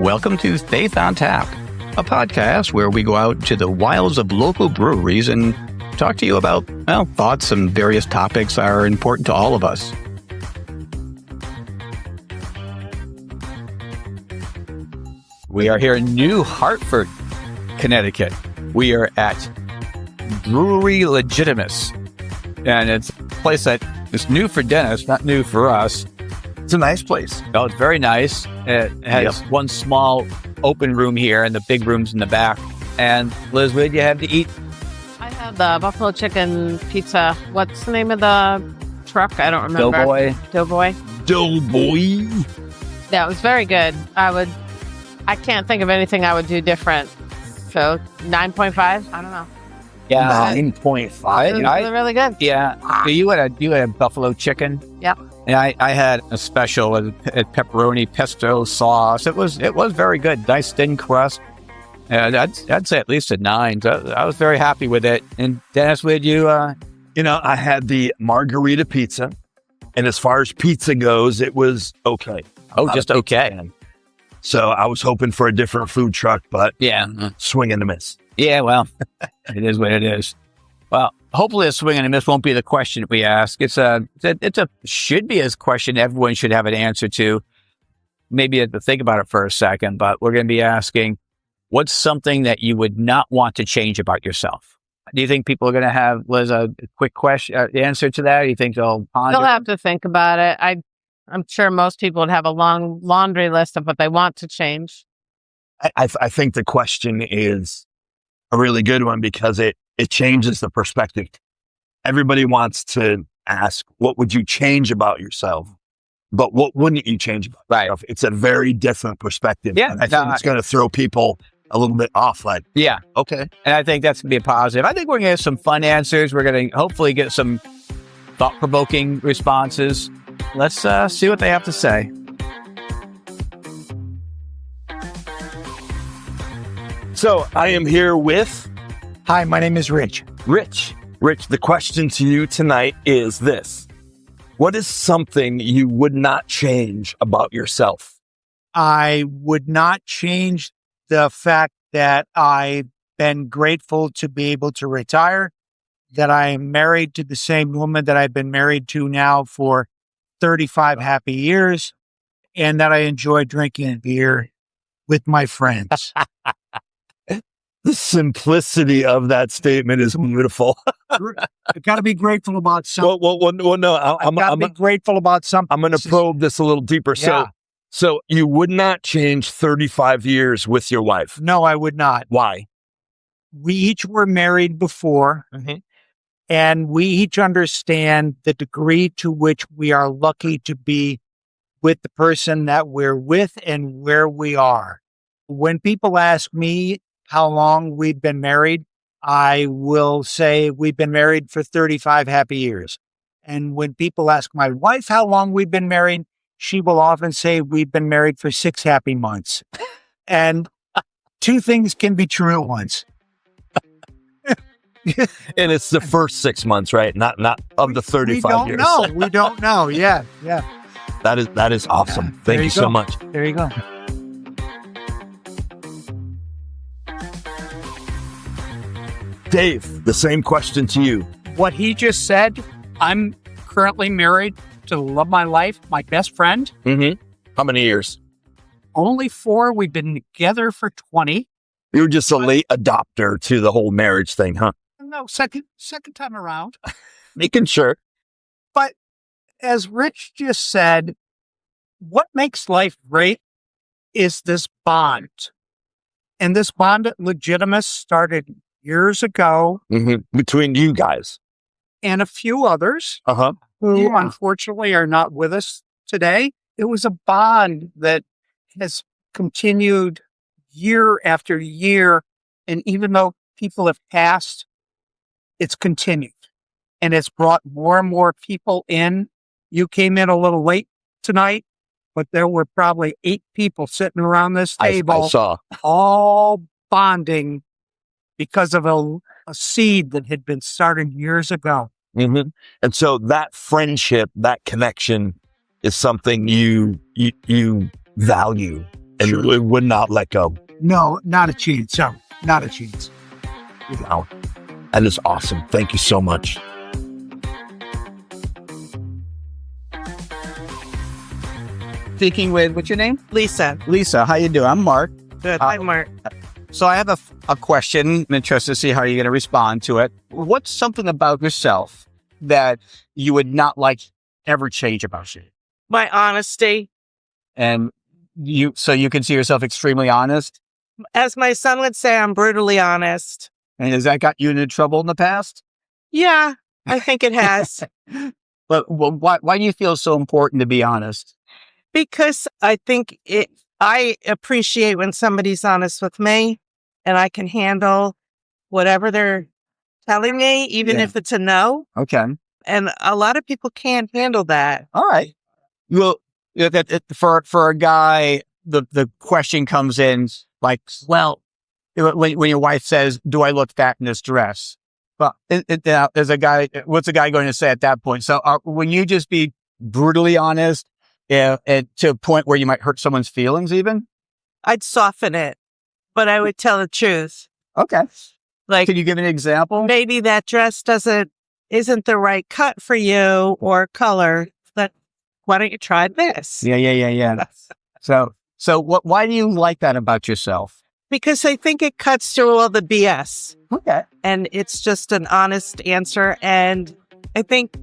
Welcome to Faith on Tap, a podcast where we go out to the wilds of local breweries and talk to you about, thoughts and various topics that are important to all of us. We are here in New Hartford, Connecticut. We are at Brewery Legitimus, and it's a place that is new for Dennis, not new for us. It's a nice place. Oh, it's very nice. It has one small open room here and the big rooms in the back. And Liz, what did you have to eat? I had the buffalo chicken pizza. What's the name of the truck? I don't remember. Doughboy. Yeah, it was very good. I can't think of anything I would do different. So 9.5? I don't know. Yeah. 9.5? It was really good. Yeah. So you had a buffalo chicken? Yep. And I had a special with pepperoni pesto sauce. It was very good. Nice thin crust. And I'd say at least a 9. So I was very happy with it. And Dennis, would you? I had the margarita pizza. And as far as pizza goes, it was okay. Oh, just okay. So I was hoping for a different food truck, but swing and a miss. Yeah, well, it is what it is. Well, hopefully a swing and a miss won't be the question we ask. Should be a question everyone should have an answer to. Maybe you have to think about it for a second, but we're going to be asking, what's something that you would not want to change about yourself? Do you think people are going to have, Liz, a quick answer to that? Or you think they'll ponder? They'll have to think about it. I'm sure most people would have a long laundry list of what they want to change. I think the question is a really good one because it changes the perspective. Everybody wants to ask, what would you change about yourself? But what wouldn't you change about yourself? It's a very different perspective. Yeah. I think it's going to throw people a little bit off. Like, yeah. Okay. And I think that's going to be a positive. I think we're going to get some fun answers. We're going to hopefully get some thought-provoking responses. Let's see what they have to say. So I am here with... Hi, my name is Rich. Rich, the question to you tonight is this. What is something you would not change about yourself? I would not change the fact that I've been grateful to be able to retire, that I am married to the same woman that I've been married to now for 35 happy years, and that I enjoy drinking beer with my friends. The simplicity of that statement is beautiful. I've got to be grateful about something. Well, no, I've got to be grateful about something. I'm going to probe this a little deeper. Yeah. So you would not change 35 years with your wife? No, I would not. Why? We each were married before, and we each understand the degree to which we are lucky to be with the person that we're with and where we are. When people ask me how long we've been married, I will say we've been married for 35 happy years. And when people ask my wife how long we've been married, she will often say we've been married for 6 happy months. And two things can be true at once. And it's the first 6 months, right? Not of the 35 years. We don't know. Yeah. That is awesome. Thank you so much. There you go. Dave, the same question to you. What he just said, I'm currently married to the love of my life, my best friend. Mm-hmm. How many years? Only 4. We've been together for 20. You were just a late adopter to the whole marriage thing, huh? No, second time around. Making sure. But as Rich just said, what makes life great is this bond. And this bond at Legitimus started years ago. Between you guys. And a few others who unfortunately are not with us today. It was a bond that has continued year after year. And even though people have passed, it's continued. And it's brought more and more people in. You came in a little late tonight, but there were probably 8 people sitting around this table. I saw. All bonding because of a seed that had been started years ago. And so that friendship, that connection is something you value. and would not let go. No, not a chance. No, not a chance. Wow. That is awesome. Thank you so much. Speaking with, what's your name? Lisa. Lisa, how you doing? I'm Mark. Good. Hi, Mark. So I have a question. I'm interested to see how you're going to respond to it. What's something about yourself that you would not like ever change about you? My honesty. And so you can see yourself extremely honest? As my son would say, I'm brutally honest. And has that got you into trouble in the past? Yeah, I think it has. But why do you feel so important to be honest? Because I think I appreciate when somebody's honest with me and I can handle whatever they're telling me, even if it's a no. Okay. And a lot of people can't handle that. All right. Well, for a guy, the question comes in like, well, when your wife says, "Do I look fat in this dress?" Well, as a guy, what's a guy going to say at that point? So when you just be brutally honest, and to a point where you might hurt someone's feelings, even, I'd soften it, but I would tell the truth. Okay. Like, can you give an example? Maybe that dress isn't the right cut for you or color. But why don't you try this? Yeah. So why do you like that about yourself? Because I think it cuts through all the BS. Okay. And it's just an honest answer. And I think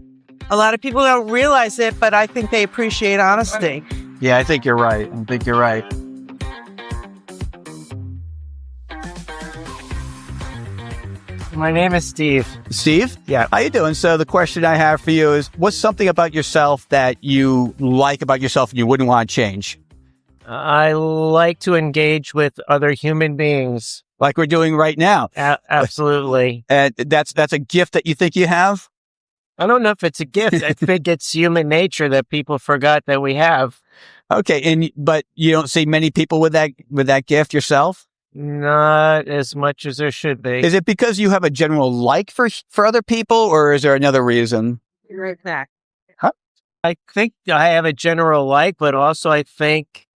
a lot of people don't realize it, but I think they appreciate honesty. Yeah, I think you're right. My name is Steve. Steve? Yeah. How you doing? So the question I have for you is, what's something about yourself that you like about yourself and you wouldn't want to change? I like to engage with other human beings. Like we're doing right now. Absolutely. And that's a gift that you think you have? I don't know if it's a gift. I think it's human nature that people forgot that we have. Okay. But you don't see many people with that gift yourself? Not as much as there should be. Is it because you have a general like for other people, or is there another reason? Right back. I think I have a general like, but also I think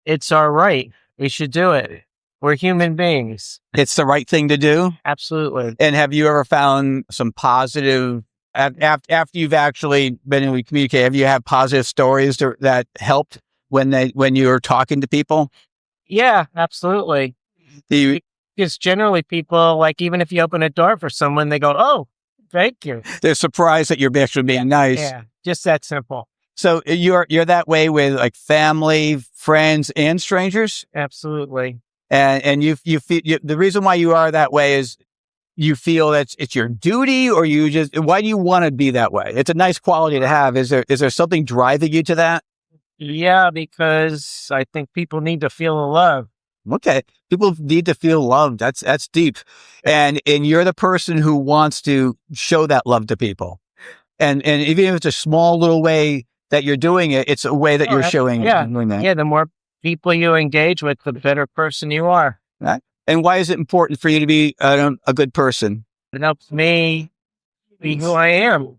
it's our right. We should do it. We're human beings. It's the right thing to do? Absolutely. And have you ever found some positive, after you've actually been able to communicate, have you had positive stories that helped when you were talking to people? Yeah, absolutely. Because generally people, like, even if you open a door for someone, they go, "Oh, thank you." They're surprised that you're actually being nice. Yeah, just that simple. So you're that way with like family, friends, and strangers? Absolutely. And you feel the reason why you are that way is you feel that it's your duty, or why do you want to be that way? It's a nice quality to have. Is there something driving you to that? Yeah, because I think people need to feel the love. Okay. People need to feel loved. That's deep. And you're the person who wants to show that love to people. And even if it's a small little way that you're doing it, it's a way that you're showing doing that. Yeah, the more people you engage with, the better person you are. Right. And why is it important for you to be a good person? It helps me be who I am.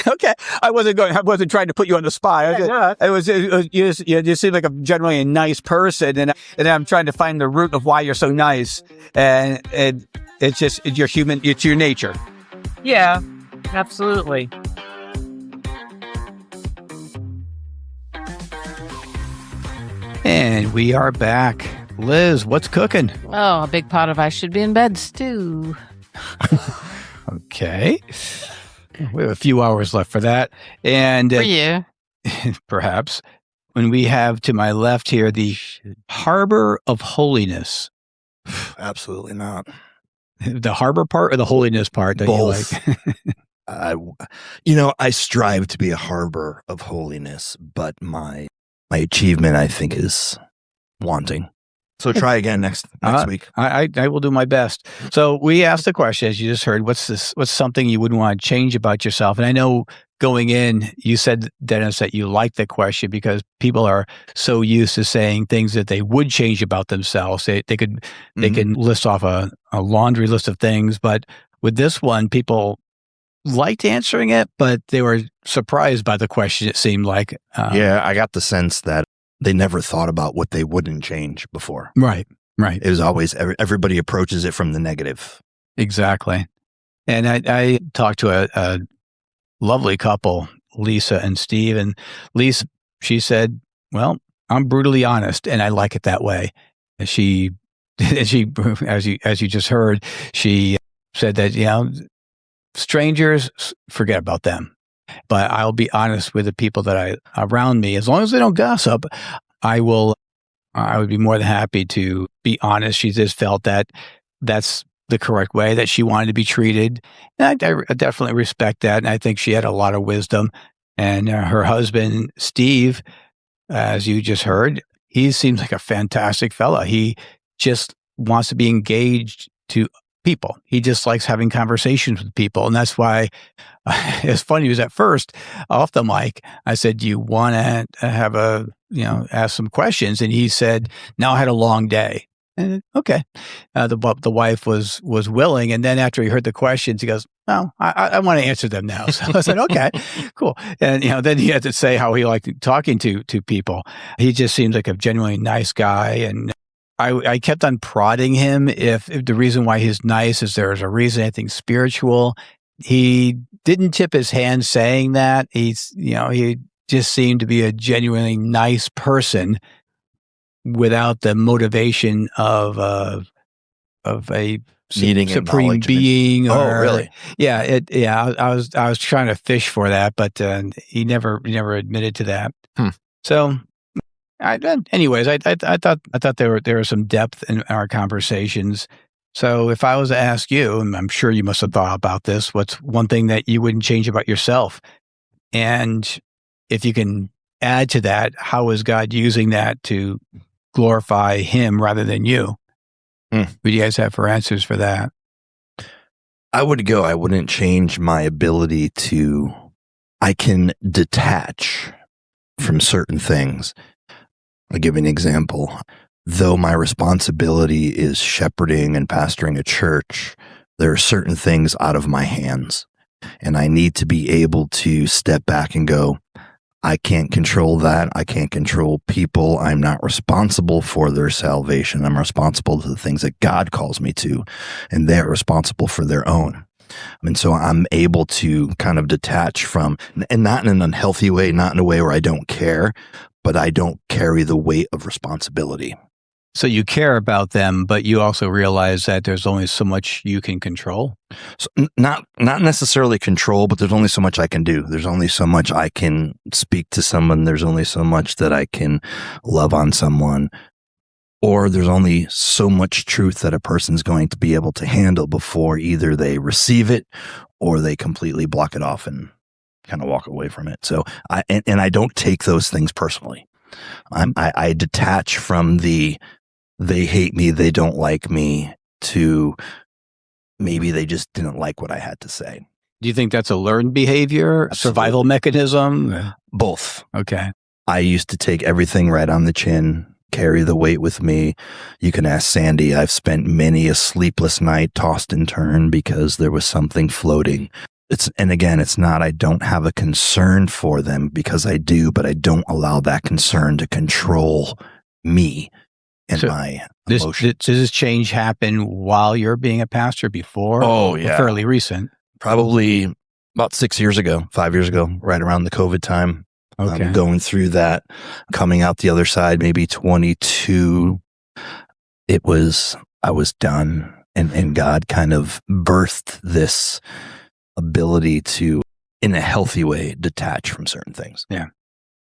Okay. I wasn't trying to put you on the spot. You seem like generally a nice person, and I'm trying to find the root of why you're so nice. And it's your nature. Yeah, absolutely. And we are back. Liz, what's cooking? Oh, a big pot of I should be in bed stew. Okay. We have a few hours left for that. And for you. Perhaps. When we have to my left here, the Harbor of Holiness. Absolutely not. The harbor part or the holiness part that Both. you like? I strive to be a harbor of holiness, but my achievement, I think, is wanting. So try again next week. I will do my best. So we asked the question, as you just heard, what's something you wouldn't want to change about yourself? And I know going in, you said, Dennis, that you like the question because people are so used to saying things that they would change about themselves. They can list off a laundry list of things, but with this one, people liked answering it, but they were surprised by the question. It seemed like, I got the sense that they never thought about what they wouldn't change before. Right. Right. It was always everybody approaches it from the negative. Exactly. And I talked to a lovely couple, Lisa and Steve, and Lisa, she said, well, I'm brutally honest and I like it that way. And she, as you just heard, she said that, strangers, forget about them. But I'll be honest with the people that around me. As long as they don't gossip, I would be more than happy to be honest. She just felt that that's the correct way that she wanted to be treated. And I definitely respect that. And I think she had a lot of wisdom. And her husband, Steve, as you just heard, he seems like a fantastic fella. He just wants to be engaged to people. He just likes having conversations with people. And that's why it's funny, because at first off the mic, I said, do you want to have ask some questions? And he said, no, I had a long day. And okay. The wife was willing. And then after he heard the questions, he goes, oh, I want to answer them now. So I said, okay, cool. And, then he had to say how he liked talking to people. He just seems like a genuinely nice guy. And I kept on prodding him if the reason why he's nice is there's a reason, anything spiritual. He didn't tip his hand saying that. He just seemed to be a genuinely nice person without the motivation of a Needing supreme being. Oh, really? Yeah. I was trying to fish for that, but he never admitted to that. So. Anyways, I thought there was some depth in our conversations. So if I was to ask you, and I'm sure you must have thought about this, what's one thing that you wouldn't change about yourself? And if you can add to that, how is God using that to glorify Him rather than you? What do you guys have for answers for that? I wouldn't change my ability I can detach from certain things. I'll give you an example. Though my responsibility is shepherding and pastoring a church, there are certain things out of my hands. And I need to be able to step back and go, I can't control that. I can't control people. I'm not responsible for their salvation. I'm responsible to the things that God calls me to, and they're responsible for their own. And so I'm able to kind of detach from, and not in an unhealthy way, not in a way where I don't care, but I don't carry the weight of responsibility. So you care about them, but you also realize that there's only so much you can control? So not necessarily control, but there's only so much I can do. There's only so much I can speak to someone. There's only so much that I can love on someone. Or there's only so much truth that a person's going to be able to handle before either they receive it or they completely block it off and kind of walk away from it. So I don't take those things personally. I detach from they hate me, they don't like me, to maybe they just didn't like what I had to say. Do you think that's a learned behavior, a survival mechanism? Both. Okay. I used to take everything right on the chin, carry the weight with me. You can ask Sandy. I've spent many a sleepless night tossed and turned because there was something floating. It's not, I don't have a concern for them, because I do, but I don't allow that concern to control me and my emotions. Does this change happen while you're being a pastor, before? Oh, yeah. Fairly recent. Probably about 5 years ago, right around the COVID time. Okay. Going through that, coming out the other side, maybe 22, I was done. And God kind of birthed this ability to, in a healthy way, detach from certain things. Yeah.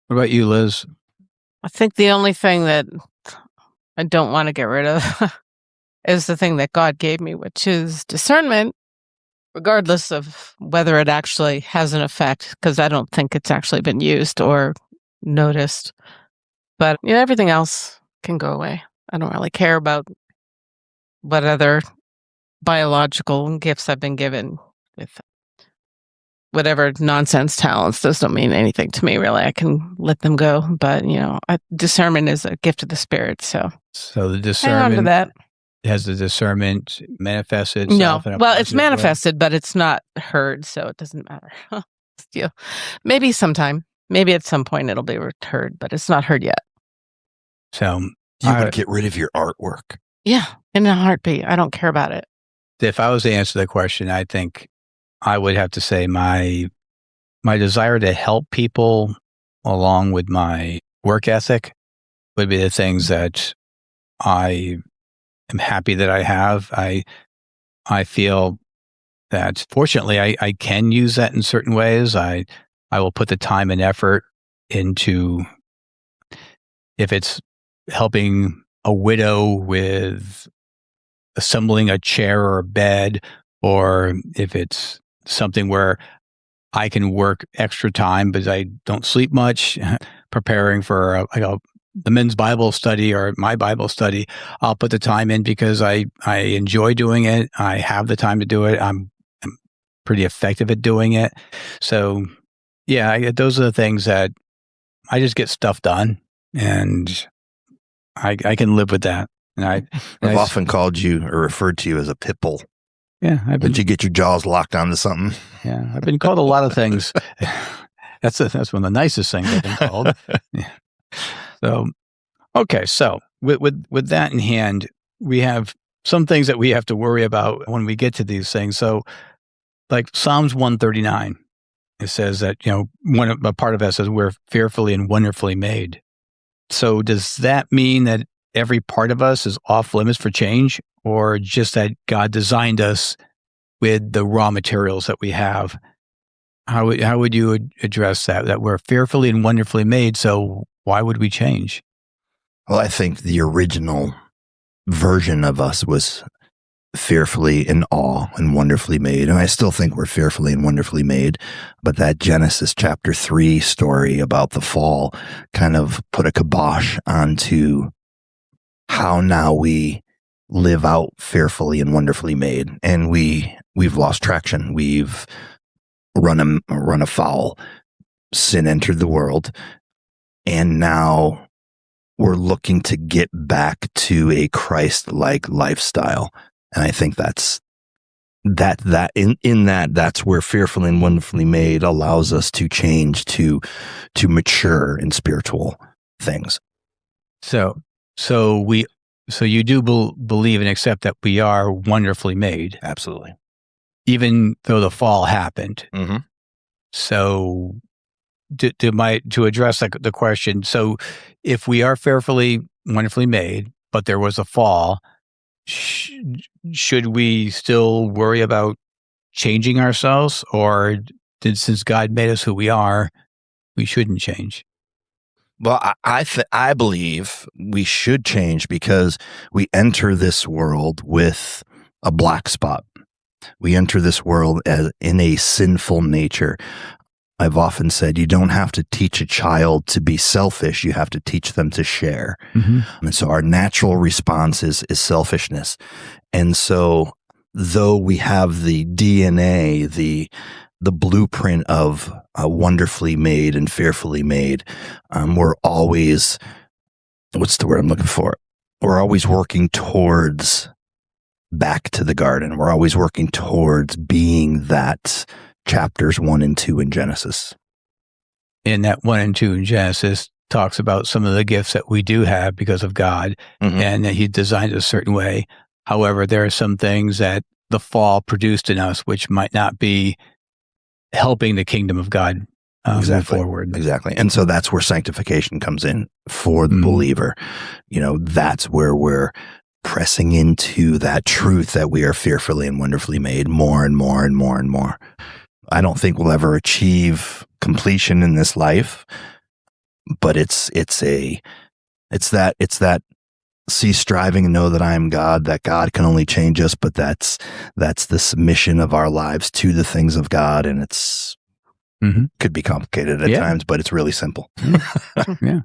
What about you, Liz? I think the only thing that I don't want to get rid of is the thing that God gave me, which is discernment, regardless of whether it actually has an effect, because I don't think it's actually been used or noticed. But everything else can go away. I don't really care about what other biological gifts I've been given with whatever nonsense talents. Those don't mean anything to me, really. I can let them go. But, discernment is a gift of the Spirit. So the discernment, hang on to that. Has the discernment manifested itself? No. Well, it's manifested, but it's not heard, so it doesn't matter. Maybe sometime. Maybe at some point it'll be heard, but it's not heard yet. So You would get rid of your artwork. Yeah, in a heartbeat. I don't care about it. if I was to answer the question, I think I would have to say my desire to help people along with my work ethic would be the things that I am happy that I have. I feel that fortunately I can use that in certain ways. I will put the time and effort into, if it's helping a widow with assembling a chair or a bed, or if it's something where I can work extra time because I don't sleep much, preparing for the men's Bible study or my Bible study, I'll put the time in because I enjoy doing it. I have the time to do it. I'm pretty effective at doing it. So yeah, those are the things that I just get stuff done, and I can live with that. And I've often called you or referred to you as a pit bull. Yeah. Did you get your jaws locked onto something? Yeah. I've been called a lot of things. That's one of the nicest things I've been called. Yeah. So, okay. So with that in hand, we have some things that we have to worry about when we get to these things. So like Psalms 139, it says that, a part of it says we're fearfully and wonderfully made. So does that mean that every part of us is off limits for change, or just that God designed us with the raw materials that we have? How would you address that we're fearfully and wonderfully made? So why would we change? Well, I think the original version of us was fearfully in awe and wonderfully made. And I still think we're fearfully and wonderfully made. But that Genesis chapter 3 story about the fall kind of put a kibosh onto how now we live out fearfully and wonderfully made. And we've lost traction. We've run afoul. Sin entered the world. And now we're looking to get back to a Christ-like lifestyle. And I think that's where fearfully and wonderfully made allows us to change, to mature in spiritual things. So you do believe and accept that we are wonderfully made, Absolutely. even though the fall happened. Mm-hmm. So to address the question, so if we are fearfully, wonderfully made, but there was a fall, should we still worry about changing ourselves, or since God made us who we are, we shouldn't change? Well, I believe we should change because we enter this world with a black spot. We enter this world in a sinful nature. I've often said you don't have to teach a child to be selfish. You have to teach them to share. Mm-hmm. And so our natural response is selfishness. And so though we have the DNA, the blueprint of wonderfully made and fearfully made, we're always, what's the word I'm looking for? We're always working towards back to the garden. We're always working towards being that chapters 1 and 2 in Genesis. And that 1 and 2 in Genesis talks about some of the gifts that we do have because of God, Mm-hmm. and that He designed it a certain way. However, there are some things that the fall produced in us which might not be helping the kingdom of God move forward. Exactly. And so that's where sanctification comes in for the believer. That's where we're pressing into that truth that we are fearfully and wonderfully made more and more and more and more. I don't think we'll ever achieve completion in this life, but it's that cease striving and know that I am God, that God can only change us, but that's the submission of our lives to the things of God. And it's could be complicated at times, but it's really simple. Yeah.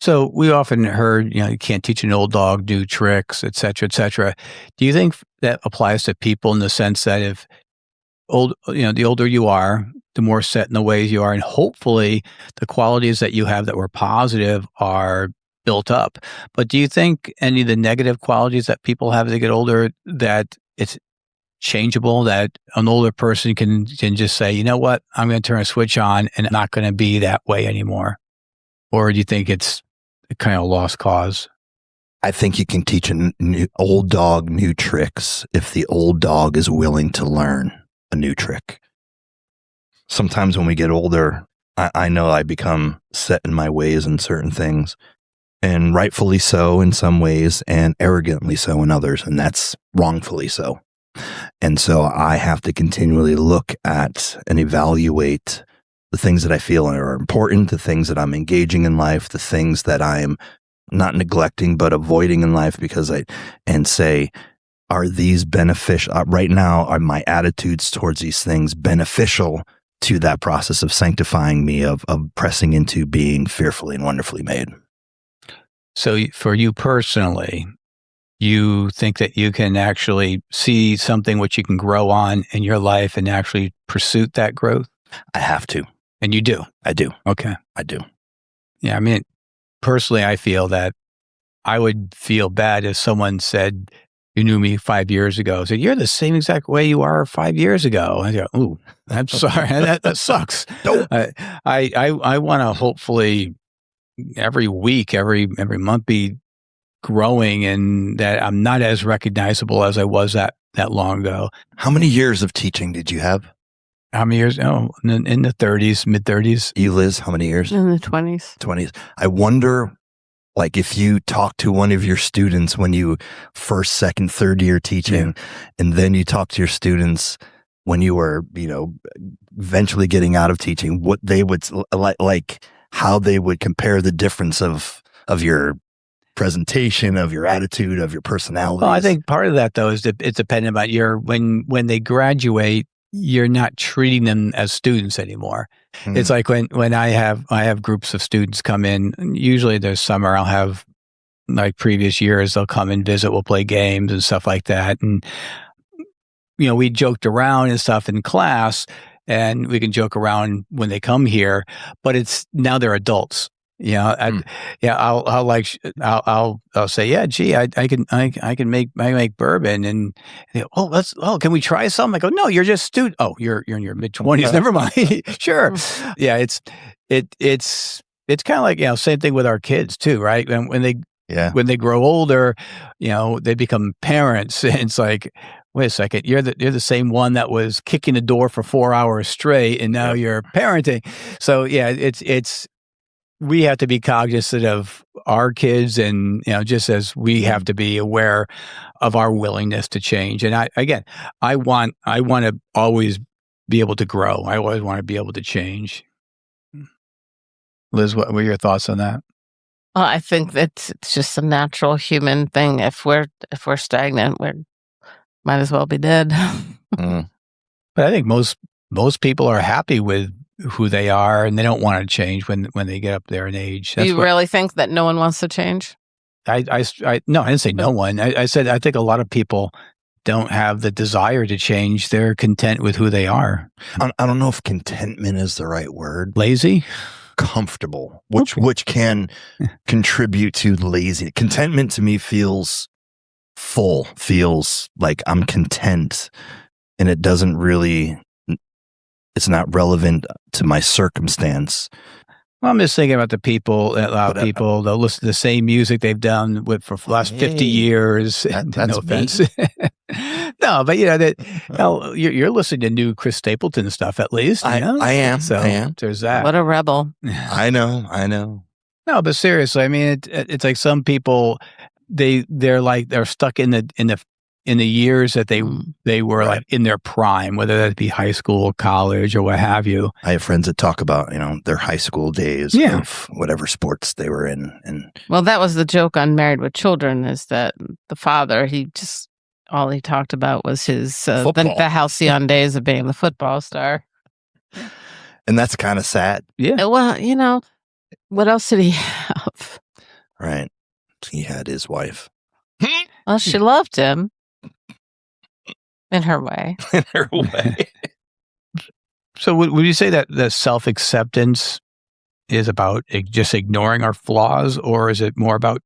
So we often heard, you can't teach an old dog new tricks, et cetera, et cetera. Do you think that applies to people in the sense that if the older you are, the more set in the ways you are, and hopefully the qualities that you have that were positive are built up. But do you think any of the negative qualities that people have as they get older, that it's changeable, that an older person can just say, you know what, I'm going to turn a switch on and I'm not going to be that way anymore? Or do you think it's kind of lost cause? I think you can teach an old dog new tricks if the old dog is willing to learn a new trick. Sometimes when we get older, I know I become set in my ways in certain things, and rightfully so in some ways, and arrogantly so in others, and that's wrongfully so. And so I have to continually look at and evaluate the things that I feel are important, the things that I'm engaging in life, the things that I'm not neglecting but avoiding in life, and say, are these beneficial right now? Are my attitudes towards these things beneficial to that process of sanctifying me, of pressing into being fearfully and wonderfully made? So for you personally, you think that you can actually see something which you can grow on in your life and actually pursue that growth? I have to. And you do? I do. Okay. I do. Yeah. I mean, personally, I feel that I would feel bad if someone said, you knew me 5 years ago. So you're the same exact way you are 5 years ago. I go, ooh, I'm sorry. that sucks. Nope. I want to hopefully every week, every month be growing, and that I'm not as recognizable as I was that long ago. How many years of teaching did you have? How many years? Oh, in the 30s, mid 30s. You, Liz, how many years? In the 20s. 20s. I wonder, like, if you talk to one of your students when you first, second, third year teaching, and then you talk to your students when you were, eventually getting out of teaching, what they would like how they would compare the difference of your presentation, of your attitude, of your personality. Well, I think part of that though is that it's dependent about when they graduate, you're not treating them as students anymore. It's like when I have groups of students come in, usually there's summer, I'll have like previous years, they'll come and visit, we'll play games and stuff like that. And, we joked around and stuff in class, and we can joke around when they come here, but now they're adults. I'll say, yeah, gee, I can make bourbon, and can we try some? I go, no, you're just student. Oh, you're in your mid 20s. Never mind. Sure. Yeah. It's kind of like, same thing with our kids too, right? When they grow older, they become parents, and it's like, wait a second, you're the same one that was kicking the door for 4 hours straight, and now you're parenting. So yeah, we have to be cognizant of our kids, and just as we have to be aware of our willingness to change. And I want to always be able to grow. I always want to be able to change. Liz, what were your thoughts on that? Well, I think that it's just a natural human thing. If we're stagnant, we might as well be dead. But I think most people are happy with who they are, and they don't want to change when they get up there in age. Do you really think that no one wants to change? No, I didn't say no one. I said I think a lot of people don't have the desire to change. They're content with who they are. I don't know if contentment is the right word. Lazy? Comfortable, which can contribute to lazy. Contentment to me feels full, feels like I'm content, and it doesn't really, it's not relevant to my circumstance. Well, I'm just thinking about the people that allow people to listen to the same music they've done for the last 50 years. That's no offense. No, but you're listening to new Chris Stapleton stuff at least. I am. So I am. There's that. What a rebel. I know. No, but seriously, I mean, it's like some people, they're stuck in the years that they were Right. like in their prime, whether that be high school, college, or what have you. I have friends that talk about, their high school days of whatever sports they were in. And Well, that was the joke on Married with Children, is that the father, all he talked about was his Football. the halcyon days of being the football star. and that's kind of sad, Yeah. Well, what else did he have? right? He had his wife. Well, she loved him in her way. In her way. So would you say that the self-acceptance is about just ignoring our flaws, or is it more about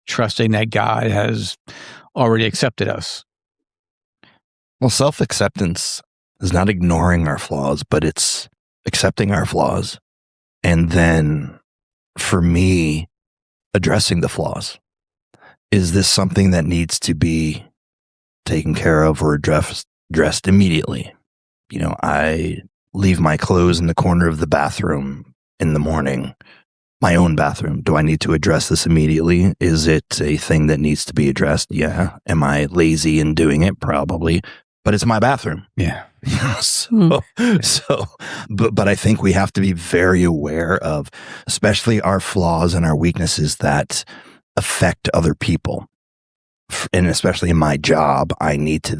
trusting that God has already accepted us? Well, self-acceptance is not ignoring our flaws, but it's accepting our flaws. And then for me, addressing the flaws. Is this something that needs to be taken care of or addressed immediately? I leave my clothes in the corner of the bathroom in the morning, my own bathroom. Do I need to address this immediately? Is it a thing that needs to be addressed? Yeah. Am I lazy in doing it? Probably. But it's my bathroom. Yeah. But I think we have to be very aware of, especially our flaws and our weaknesses that affect other people. And especially in my job, I need to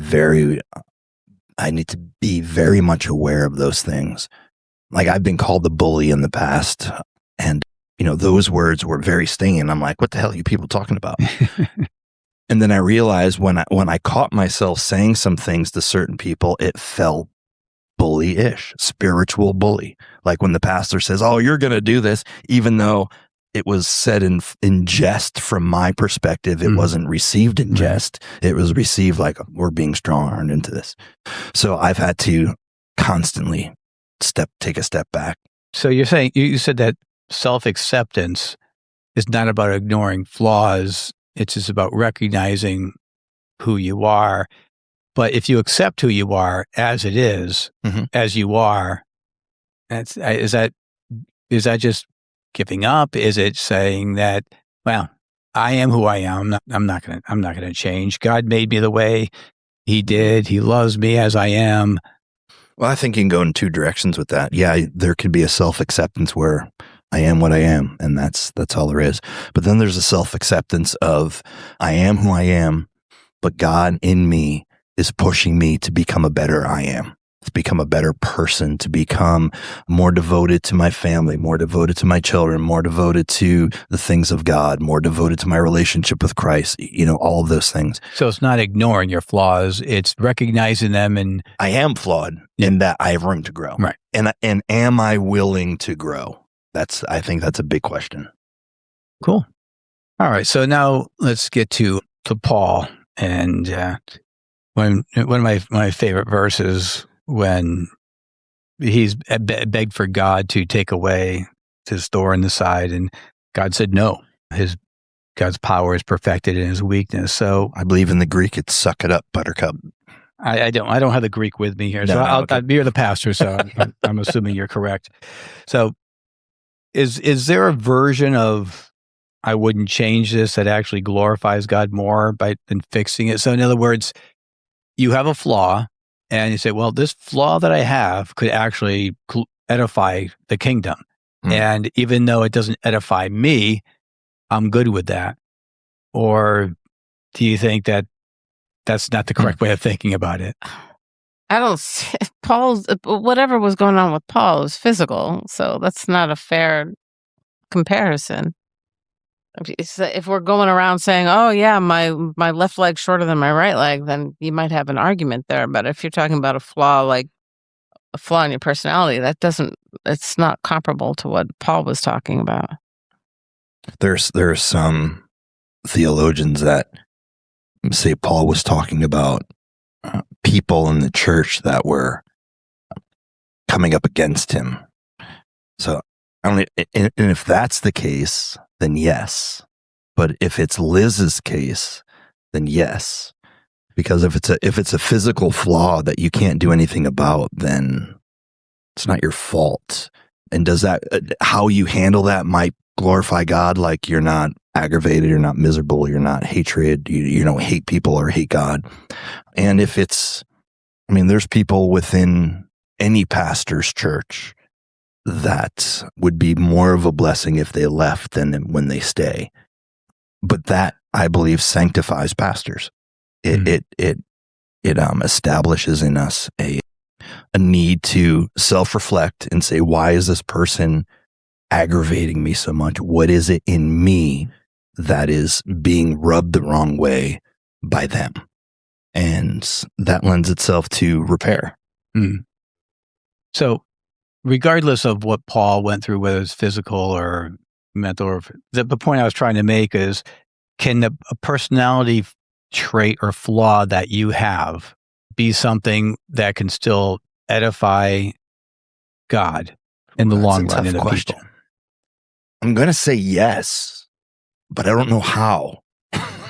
be very much aware of those things. Like, I've been called the bully in the past, and those words were very stinging. I'm like, what the hell are you people talking about? And then I realized when I caught myself saying some things to certain people, it felt bully-ish, spiritual bully. Like when the pastor says, "Oh, you're going to do this," even though it was said in jest from my perspective, it wasn't received in jest. It was received like, we're being strong-armed into this. So I've had to constantly take a step back. So you're saying, you said that self-acceptance is not about ignoring flaws. It's just about recognizing who you are. But if you accept who you are as it is, as you are, is that just giving up? Is it saying that, well, I am who I am. I'm not gonna change. God made me the way He did. He loves me as I am. Well, I think you can go in two directions with that. Yeah, there could be a self-acceptance where I am what I am, and that's all there is. But then there's a self-acceptance of, I am who I am, but God in me is pushing me to become a better I am, to become a better person, to become more devoted to my family, more devoted to my children, more devoted to the things of God, more devoted to my relationship with Christ, all of those things. So it's not ignoring your flaws, it's recognizing them. And I am flawed in that I have room to grow. Right. And am I willing to grow? I think that's a big question. Cool. All right. So now let's get to Paul. And one of my favorite verses, when he's begged for God to take away his thorn in the side, and God said no. God's power is perfected in His weakness. So I believe in the Greek, it's "suck it up, buttercup." I don't have the Greek with me here, so you're the pastor, so I'm assuming you're correct. So is there a version of I wouldn't change this that actually glorifies God more than fixing it? So in other words, you have a flaw, and you say, well, this flaw that I have could actually edify the kingdom. And even though it doesn't edify me, I'm good with that. Or do you think that that's not the correct way of thinking about it? I don't see whatever was going on with Paul is physical, so that's not a fair comparison. If we're going around saying, "Oh yeah, my left leg's shorter than my right leg," then you might have an argument there. But if you're talking about a flaw like a flaw in your personality, it's not comparable to what Paul was talking about. There's some theologians that say Paul was talking about people in the church that were coming up against him. So and if that's the case, then yes. But if it's Liz's case, then yes. Because if it's a physical flaw that you can't do anything about, then it's not your fault. And does that how you handle that might glorify God? Like, you're not aggravated, you're not miserable, you're not hatred, you don't hate people or hate God. And if there's people within any pastor's church that would be more of a blessing if they left than when they stay. But that, I believe, sanctifies pastors. It establishes in us a need to self-reflect and say, why is this person aggravating me so much? What is it in me that is being rubbed the wrong way by them? And that lends itself to repair. So regardless of what Paul went through, whether it's physical or mental, or the point I was trying to make is, can a personality trait or flaw that you have be something that can still edify God in the long run in the people? I'm going to say yes, but I don't know how.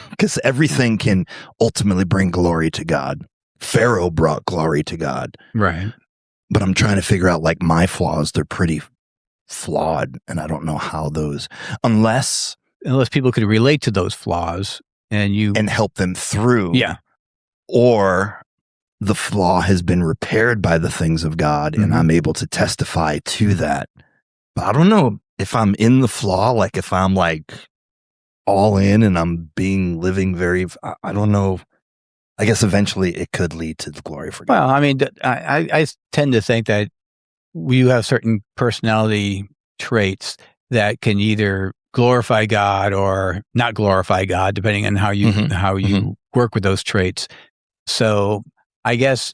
Because everything can ultimately bring glory to God. Pharaoh brought glory to God. Right. But I'm trying to figure out like my flaws. They're pretty flawed. And I don't know how unless people could relate to those flaws and help them through. Yeah. Or the flaw has been repaired by the things of God and I'm able to testify to that. But I don't know if I'm in the flaw, like if I'm like all in and I'm living very, I don't know. I guess eventually it could lead to the glory for God. Well, I mean, I tend to think that you have certain personality traits that can either glorify God or not glorify God, depending on how you work with those traits. So I guess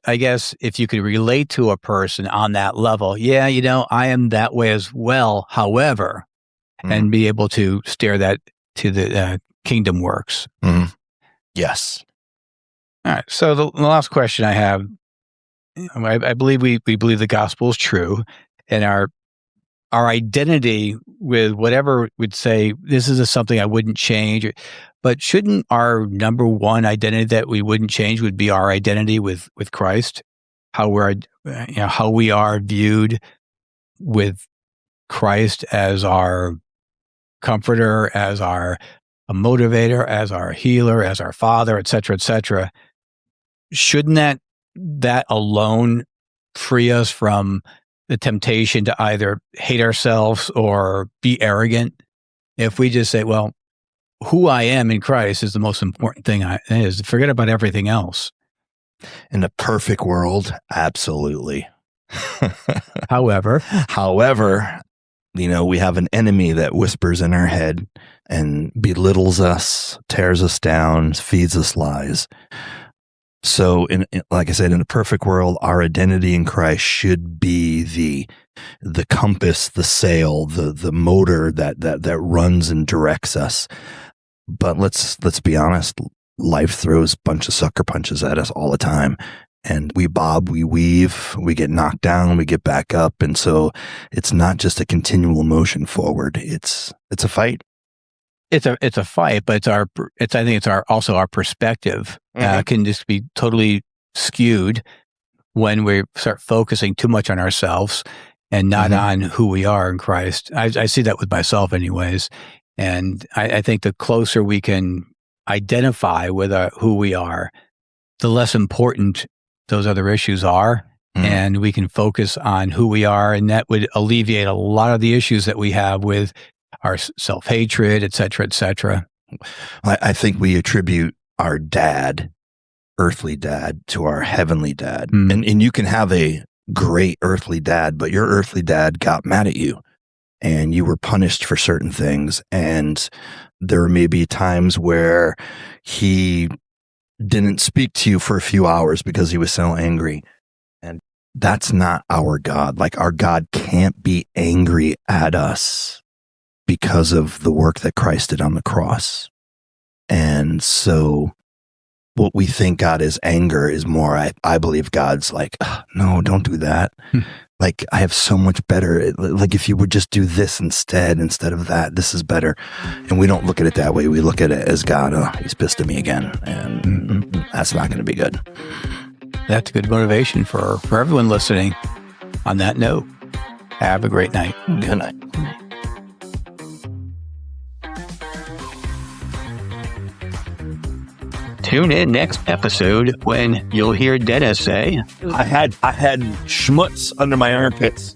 if you could relate to a person on that level, yeah, I am that way as well. However, and be able to steer that to the kingdom works. Yes. All right. So the last question I have, I believe we believe the gospel is true, and our identity with whatever would say this is something I wouldn't change. But shouldn't our number one identity that we wouldn't change would be our identity with Christ? How we are viewed with Christ as our comforter, as our motivator, as our healer, as our father, et cetera, et cetera. Shouldn't that alone free us from the temptation to either hate ourselves or be arrogant? If we just say, well, who I am in Christ is the most important thing is. Forget about everything else. In a perfect world, absolutely. However, we have an enemy that whispers in our head and belittles us, tears us down, feeds us lies. So, like I said, in a perfect world, our identity in Christ should be the compass, the sail, the motor that runs and directs us. But let's be honest, life throws a bunch of sucker punches at us all the time. And we bob, we weave, we get knocked down, we get back up. And so it's not just a continual motion forward. It's a fight. It's a fight, but I think it's also our perspective can just be totally skewed when we start focusing too much on ourselves and not on who we are in Christ. I see that with myself anyways. And I think the closer we can identify with who we are, the less important those other issues are. And we can focus on who we are. And that would alleviate a lot of the issues that we have with our self-hatred, et cetera, et cetera. I think we attribute our earthly dad, to our heavenly dad. And you can have a great earthly dad, but your earthly dad got mad at you and you were punished for certain things. And there may be times where he didn't speak to you for a few hours because he was so angry. And that's not our God. Like, our God can't be angry at us because of the work that Christ did on the cross. And so what we think God is anger is more, I believe God's like, no, don't do that. Like, I have so much better. Like, if you would just do this instead of that, this is better. And we don't look at it that way. We look at it as God, he's pissed at me again. And that's not going to be good. That's good motivation for everyone listening. On that note, have a great night. Good night. Tune in next episode when you'll hear Dennis say, I had schmutz under my armpits.